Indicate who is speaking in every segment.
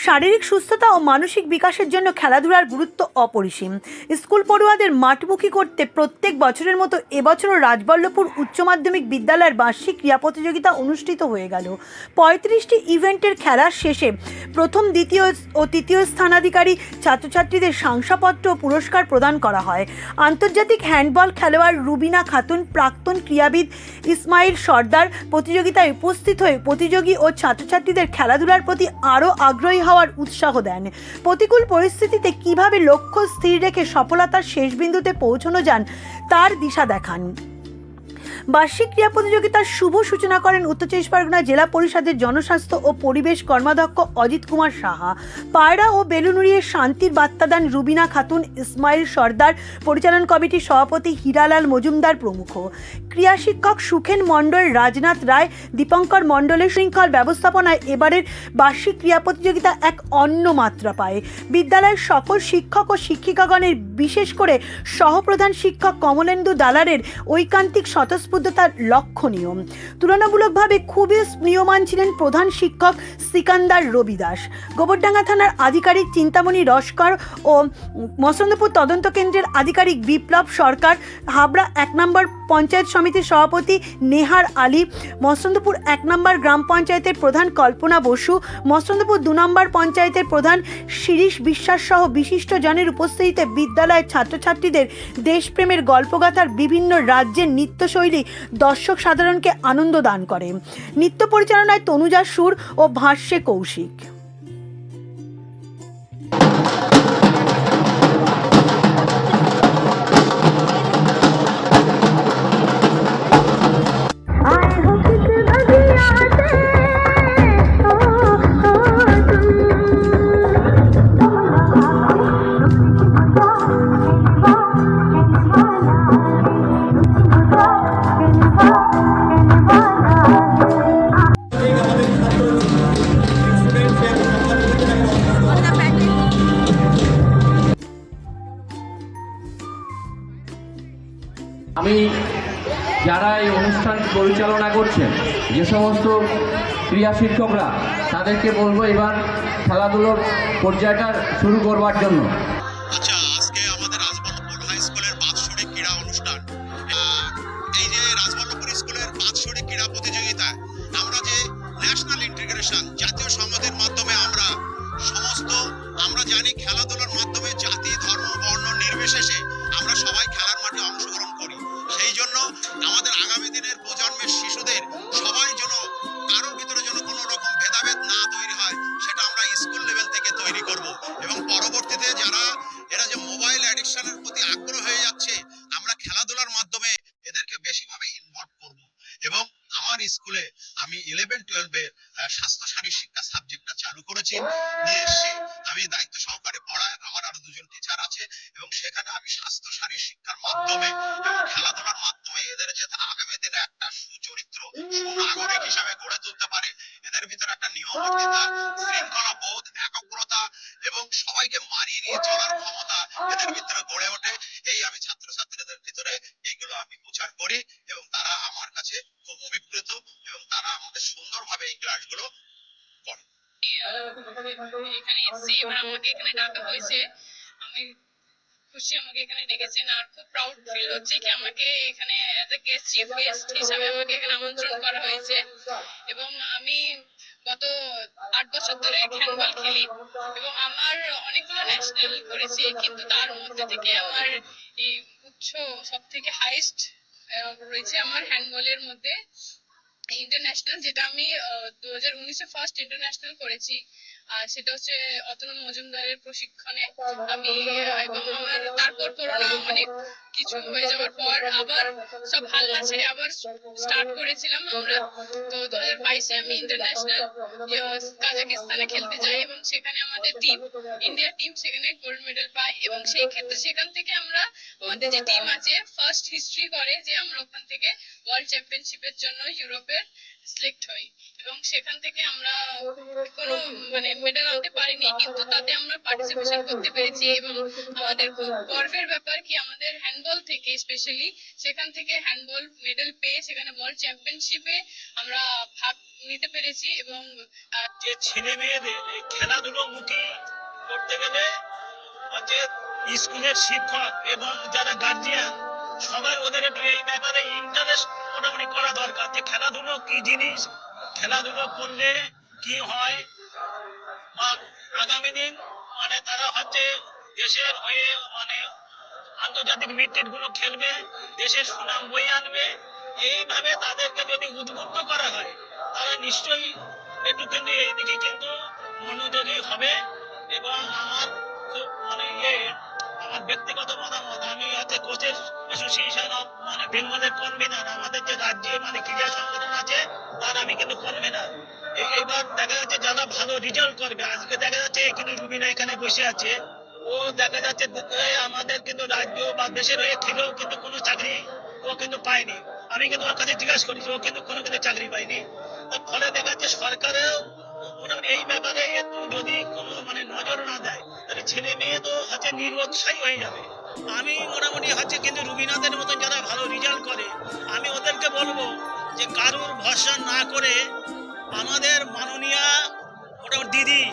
Speaker 1: শারীরিক সুস্থতা ও মানসিক বিকাশের জন্য খেলাধুলার গুরুত্ব অপরিসীম। স্কুল পড়ুয়াদের মাঠমুখী করতে প্রত্যেক বছরের মতো এবছরও রাজবল্লভপুর উচ্চ মাধ্যমিক বিদ্যালয়ের বার্ষিক ক্রীড়া প্রতিযোগিতা অনুষ্ঠিত হয়ে গেল। 35টি ইভেন্টের খেলার শেষে প্রথম, দ্বিতীয় ও তৃতীয় স্থানাধিকারী ছাত্রছাত্রীদের শংসাপত্র ও পুরস্কার প্রদান করা হয়। আন্তর্জাতিক হ্যান্ডবল খেলোয়াড় রুবিনা খাতুন, প্রাক্তন ক্রীড়াবিদ ইসমাইল সর্দার প্রতিযোগিতায় উপস্থিত হয়ে প্রতিযোগী ও ছাত্রছাত্রীদের খেলাধুলার প্রতি আরও আগ্রহী হওয়ার উৎসাহ দেন। প্রতিকূল পরিস্থিতিতে কিভাবে লক্ষ্য স্থির রেখে সফলতার শেষ বিন্দুতে পৌঁছানো যান তার দিশা দেখান। বার্ষিক ক্রীড়া প্রতিযোগিতার শুভ সূচনা করেন উত্তর চব্বিশ পরগনা জেলা পরিষদের জনস্বাস্থ্য ও পরিবেশ কর্মাধ্যক্ষ অজিত কুমার সাহা। পায়রা ও বেলুনুড়িয়ে শান্তির বার্তা দেন রুবিনা খাতুন, ইসমাইল সর্দার, পরিচালন কমিটির সভাপতি হীরালাল মজুমদার প্রমুখ। ক্রীড়া শিক্ষক সুখেন মণ্ডল, রাজনাথ রায়, দীপঙ্কর মণ্ডলের শৃঙ্খল ব্যবস্থাপনায় এবারের বার্ষিক ক্রীড়া প্রতিযোগিতা এক অন্য মাত্রা পায়। বিদ্যালয়ের সকল শিক্ষক ও শিক্ষিকাগণের, বিশেষ করে সহপ্রধান শিক্ষক কমলেন্দু দালারের ঐকান্তিক স্বতঃস্ফূর্ততার লক্ষণীয়। তুলনামূলকভাবে খুবই স্পৃহমান ছিলেন প্রধান শিক্ষক সিকান্দার রবি দাস, গোবরডাঙ্গা থানার আধিকারিক চিন্তামণি রস্কর ও মসন্দপুর তদন্ত কেন্দ্রের আধিকারিক বিপ্লব সরকার, হাবড়া 1 নম্বর পঞ্চায়েত সমিতির সভাপতি নেহার আলী, মসন্দপুর 1 নম্বর গ্রাম পঞ্চায়েতের প্রধান কল্পনা বসু, মসন্দপুর 2 নম্বর পঞ্চায়েতের প্রধান শিরিষ বিশ্বাস সহ বিশিষ্ট জনের উপস্থিতিতে বিদ্যালয়ের ছাত্রছাত্রীদের দেশপ্রেমের গল্পগাথার বিভিন্ন রাজ্যের নৃত্যশৈলী দর্শক সাধারণকে আনন্দ দান করে। নৃত্য পরিচালনায় তনুজা সুর ও ভাষ্যে কৌশিক।
Speaker 2: আমি যারা এই অনুষ্ঠান পরিচালনা করছেন, যে সমস্ত ক্রীড়া শিক্ষকরা, তাদেরকে বলবো এবার খেলাধুলোর পর্যায়টা শুরু করবার জন্য।
Speaker 3: আচ্ছা, আজকে আমাদের রাজবল্লভপুর হাই স্কুলের বাৎসরিক ক্রীড়া অনুষ্ঠান। এই যে রাজবল্লভপুর স্কুলের বাৎসরিক ক্রীড়া প্রতিযোগিতায় আমরা যে ন্যাশনাল ইন্টিগ্রেশন, জাতীয় সংহতির মাধ্যমে আমরা জানি খেলাধুলার মাধ্যমে জাতি, ধর্ম, বর্ণ নির্বিশেষে আমরা সবাই খেলার মাঠে অংশগ্রহণ করি। সেই জন্য আমাদের আগামী দিনের প্রজন্মের শিশুদের সবাই যেন, কারোর ভিতরে যেন কোনো রকম ভেদাভেদ না তৈরি হয়, সেটা আমরা স্কুল লেভেল থেকে তৈরি করব। এবং পরবর্তীতে এরা যে মোবাইল অ্যাডিকশনের প্রতি আগ্রহ হয়ে যাচ্ছে, আমরা খেলাধুলার মাধ্যমে এদেরকে বেশিভাবে ইনভলভ করব। এবং আমার স্কুলে আমি 11-12 এর স্বাস্থ্য শারীরিক শিক্ষা সাবজেক্টটা চালু করেছি, নিয়ে এসে আমি দায়িত্ব সহকারে পড়াই। আমার আরো 2জন টিচার আছে এবং সেখানে আমি স্বাস্থ্য শারীরিক শিক্ষার মাধ্যমে এবং খেলাধুলার মাধ্যমে এদের যাতে আগামী দিনে একটা সুচরিত্র, সুনাগরিক হিসাবে গড়ে তুলতে পারে, এদের ভিতরে একটা নিয়মবদ্ধতা, শৃঙ্খলা বোধ, একাগ্রতা এবং সবাইকে মানিয়ে নিয়ে চলার ক্ষমতা এদের ভিতরে গড়ে ওঠে, এই আমি ছাত্রছাত্রীদের ভিতরে এইগুলো আমি প্রচার করি এবং তারা আমার কাছে খুব অভিপ্রেত এবং তারা আমাদের সুন্দরভাবে এই ক্লাসগুলো করে।
Speaker 4: এখানে এসেছি, এবার আমাকে এখানে ডাকা হয়েছে, আমি খুশি আমাকে এখানে ডেকেছেন। আর খুব প্রাউড ফিল হচ্ছে কি আমাকে এখানে as a guest, chief guest হিসাবে আমাকে এখানে আমন্ত্রণ করা হয়েছে। এবং আমি গত 8 বছর ধরে হ্যান্ডবল খেলি এবং আমার অনেকগুলো ন্যাশনাল করেছি, কিন্তু তার মধ্যে থেকে আমার এই সব থেকে হাইস্ট রয়েছে আমার হ্যান্ডবলের মধ্যে ইন্টারন্যাশনাল, যেটা আমি 2019-এ ফার্স্ট ইন্টারন্যাশনাল করেছি। আর সেটা হচ্ছে অতনু মজুমদারের প্রশিক্ষণে আমি, এবং আমার তারপর করোনা অনেক কিছু হয়ে যাওয়ার পর আবার সব হাল্লা ছেড়ে আবার স্টার্ট করেছিলাম আমরা। তো 2022-এ আমি ইন্টারন্যাশনাল কাজাকিস্তানে খেলতে যাই এবং সেখানে আমাদের টিম, ইন্ডিয়ার টিম, সেখানে গোল্ড মেডেল পায়। এবং সেই ক্ষেত্রে সেখান থেকে আমরা, আমাদের যে টিম আছে, ফার্স্ট হিস্ট্রি করে যে আমরা ওখান থেকে ওয়ার্ল্ড চ্যাম্পিয়নশিপের জন্য ইউরোপের সিলেক্ট হই এবং সেখান থেকে আমরা কোনো মানে মেডেল আনতে পারিনি, কিন্তু তাতে আমরা পার্টিসিপেশন করতে পেরেছি এবং আমাদের খুব গর্বের ব্যাপার কি আমাদের হ্যান্ডবল থেকে স্পেশালি সেখান থেকে হ্যান্ডবল মেডেল পেয়ে সেখানে ওয়ার্ল্ড চ্যাম্পিয়নশিপে আমরা ভাগ নিতে পেরেছি এবং
Speaker 5: যে ছেলে মেয়েদের এই খেলাধুলোমুখী করতে গেলে হচ্ছে স্কুলের শিক্ষক এবং যারা গার্জিয়ান সবাই ওদের একটু এই ব্যাপারে ইন্টারেস্ট মোটামুটি করা দরকার যে খেলাধুলো কি জিনিস, খেলাধুলো করলে কি হয়। আর আগামী দিন মানে তারা হচ্ছে দেশের হয়ে মানে আন্তর্জাতিক মিটটিট গুলো খেলবে, দেশের সুনাম বয়ে আনবে। এইভাবে তাদেরকে যদি উদ্বুদ্ধ করা হয় তারা নিশ্চয়ই একটু কিন্তু এইদিকে কিন্তু মনোযোগী হবে। এবং আমার খুব মানে আমার ব্যক্তিগত মতামত, আমি হচ্ছে কোচের অ্যাসোসিয়েশন অফ মানে বেঙ্গলের কনভেনার, আমাদের যে রাজ্যে মানে ক্রীড়া সংগঠন আছে তার আমি কিন্তু কনভেনার। এইবার দেখা যাচ্ছে যারা ভালো রেজাল্ট করবে, আজকে দেখা যাচ্ছে কিন্তু রুবিনা এখানে বসে আছে, ও দেখা যাচ্ছে আমাদের কিন্তু রাজ্য বা দেশের হয়ে খেলেও কিন্তু কোনো চাকরি ও কিন্তু পায়নি। আমি কিন্তু ওর কাছে জিজ্ঞাসা করেছি, ও কিন্তু কোনো কিন্তু চাকরি পায়নি। তার ফলে দেখা যাচ্ছে সরকারেও এই ব্যাপারে একটু যদি কোনো মানে নজর না দেয় তাহলে ছেলে মেয়ে তো হচ্ছে নিরুৎসাহী হয়ে যাবে। আমি মোটামুটি হচ্ছে কিন্তু রুবিনাদের মতন যারা ভালো রেজাল্ট করে আমি ওদেরকে বলবো যে কারোর ভরসা না করে আমাদের মাননীয়া মোটামুটি দিদি,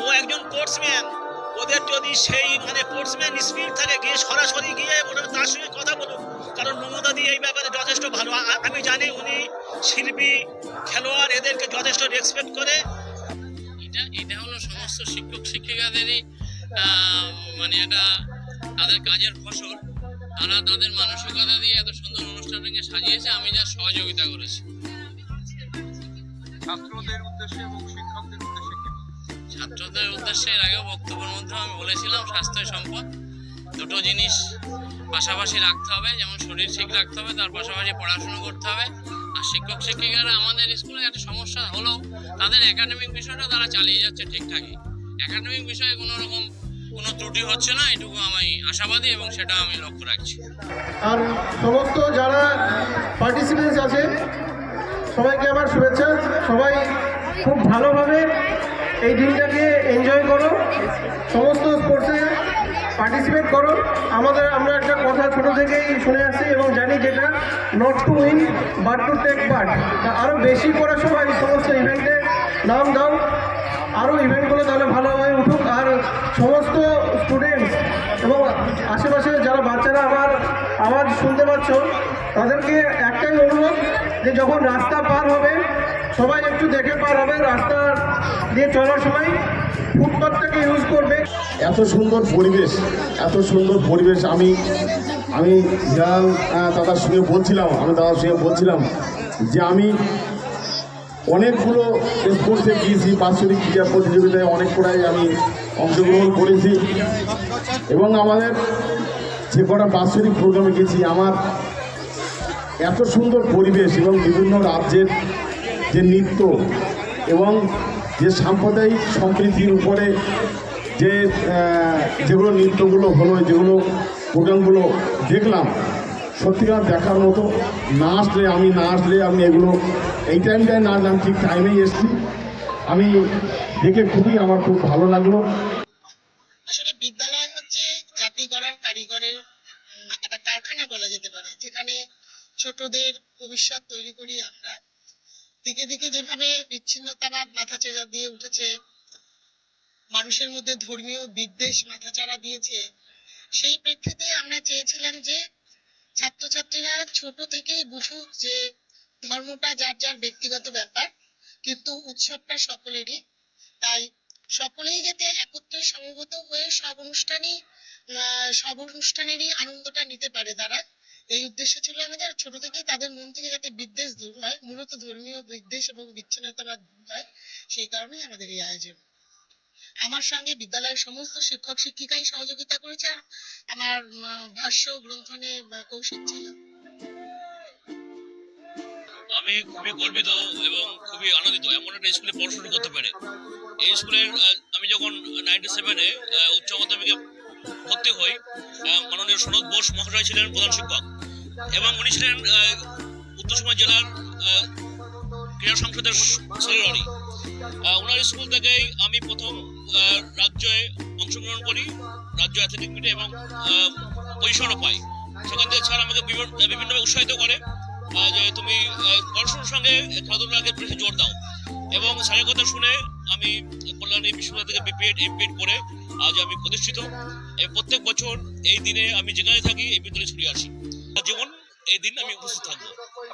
Speaker 5: ও একজন স্পোর্টসম্যান, ওদের যদি সেই মানে স্পোর্টসম্যান স্পিরিট থাকে গিয়ে সরাসরি গিয়ে মোটামুটি তার সঙ্গে কথা বলুন। কারণ মমতা দি এই ব্যাপারে যথেষ্ট ভালো, আমি জানি উনি শিল্পী খেলোয়াড় এদেরকে যথেষ্ট রেসপেক্ট করে।
Speaker 2: এটা হলো সমস্ত শিক্ষক শিক্ষিকাদেরই মানে এটা তাদের কাজের ফসল। তারা তাদের মানসিকতা দিয়ে এত সুন্দর অনুষ্ঠানটাকে সাজিয়েছে, আমি যা সহযোগিতা করেছি।
Speaker 6: ছাত্রদের উদ্দেশ্যে এবং শিক্ষকদের উদ্দেশ্যে কি?
Speaker 2: ছাত্রদের উদ্দেশ্যে এর আগেও বক্তব্যের মধ্যে আমি বলেছিলাম স্বাস্থ্য সম্পদ দুটো জিনিস পাশাপাশি রাখতে হবে, যেমন শরীর ঠিক রাখতে হবে তার পাশাপাশি পড়াশোনা করতে হবে। আর শিক্ষক শিক্ষিকারা আমাদের স্কুলে একটা সমস্যা হলেও তাদের একাডেমিক বিষয়টা তারা চালিয়ে যাচ্ছে ঠিকঠাকই। একাডেমিক বিষয়ে কোনো ত্রুটি হচ্ছে না, এটুকু আমি আশাবাদী এবং সেটা আমি লক্ষ্য রাখছি।
Speaker 7: আর সমস্ত যারা পার্টিসিপেন্টস আছে সবাইকে আমার শুভেচ্ছা। সবাই খুব ভালোভাবে এই দিনটাকে এনজয় করো, সমস্ত স্পোর্টসে পার্টিসিপেট করো। আমরা একটা কথা ছোট থেকেই শুনে আসছি এবং জানি, যেটা not to win but to take part. আরও বেশি করে সবাই সমস্ত ইভেন্টে নাম দাও, আরও ইভেন্টগুলো তাহলে ভালো হয়ে উঠুক। আর সমস্ত স্টুডেন্টস এবং আশেপাশে যারা বাচ্চারা আমার আওয়াজ শুনতে পাচ্ছ তাদেরকে একটাই অনুরোধ যে যখন রাস্তা পার হবে সবাই একটু দেখে পার হবে, রাস্তা দিয়ে চলার সময় ফুটপাথটাকে ইউজ করবে।
Speaker 8: এত সুন্দর পরিবেশ, এত সুন্দর পরিবেশ। আমি দাদার সঙ্গে বলছিলাম যে আমি অনেকগুলো স্পোর্টসে গিয়েছি, বাৎসরিক ক্রীড়া প্রতিযোগিতায় অনেকগুলাই আমি অংশগ্রহণ করেছি এবং আমাদের যে কটা বাৎসরিক প্রোগ্রামে গেছি আমার এত সুন্দর পরিবেশ এবং বিভিন্ন রাজ্যের যে নৃত্য এবং যে সাম্প্রদায়িক সম্প্রীতির উপরে যেগুলো নৃত্যগুলো হলো, যেগুলো প্রোগ্রামগুলো দেখলাম, সত্যিকার দেখার মতো। না আসলে আমি এগুলো এই টাইমটায় না আসলাম, ঠিক টাইমেই এসছি। আমি দেখে আমার খুব ভালো লাগলো।
Speaker 9: আসলে বিদ্যালয় হচ্ছে জাতিগড়ের কারিগরের একটা কারখানা বলা যেতে পারে, যেখানে ছোটদের ভবিষ্যৎ তৈরি করি আমরা। দিকে দিকে যেভাবে বিচ্ছিন্নতাবাদ মাথাচাড়া দিয়ে উঠেছে, মানুষের মধ্যে ধর্মীয় বিদ্বেষ মাথাচাড়া দিয়েছে, সেই প্রেক্ষিতে আমরা চেয়েছিলাম যে ছাত্রছাত্রীরা ছোট থেকেই বুঝুক যে ধর্মটা যার যার ব্যক্তিগত ব্যাপার, কিন্তু উৎসবটা সকলেরই। তাই সকলেই যাতে একত্রে সমবেত হয়ে সব অনুষ্ঠানেরই আনন্দটা নিতে পারে তারা, এই উদ্দেশ্য ছিল আমাদের। ছোট থেকেই তাদের মন থেকে যাতে বিদ্বেষ দূর হয়, মূলত ধর্মীয় বিদ্বেষ এবং বিচ্ছিন্নতাবাদ দূর হয়, সেই কারণেই আমাদের এই আয়োজন। আমার সঙ্গে বিদ্যালয়ের সমস্ত শিক্ষক শিক্ষিকাই সহযোগিতা করেছে। আমার ভাষ্য গ্রন্থনে কৌশিক ছিল।
Speaker 5: আমি খুবই গর্বিত এবং খুবই আনন্দিত এমন একটা স্কুলে পড়াশোনা করতে পারে। এই স্কুলের আমি যখন 97-এ উচ্চ মাধ্যমিকে ভর্তি হই, মাননীয় সনদ বোস মহাশয় ছিলেন প্রধান শিক্ষক এবং উনি ছিলেন উত্তর জেলার
Speaker 10: ক্রীড়া সংসদের সেক্রেটারি। ওনার স্কুল থেকেই আমি প্রথম রাজ্যে অংশগ্রহণ করি, রাজ্য অ্যাথলেটিক মিটে, এবং পজিশনও পাই। সেখান থেকে স্যার আমাকে বিভিন্নভাবে উৎসাহিত করে যে তুমি পড়াশোনার সঙ্গে খেলাধুলার আগে বেশি জোর দাও। এবং স্যারের কথা শুনে আমি কল্যাণী বিশ্ববিদ্যালয় থেকে বিপিএড এমপিএড করে আজ আমি প্রতিষ্ঠিত। প্রত্যেক বছর এই দিনে আমি যেখানে থাকি এই বিদ্যালয়ে ছুটে আসি, জীবন এই দিন আমি উপস্থিত থাকবো।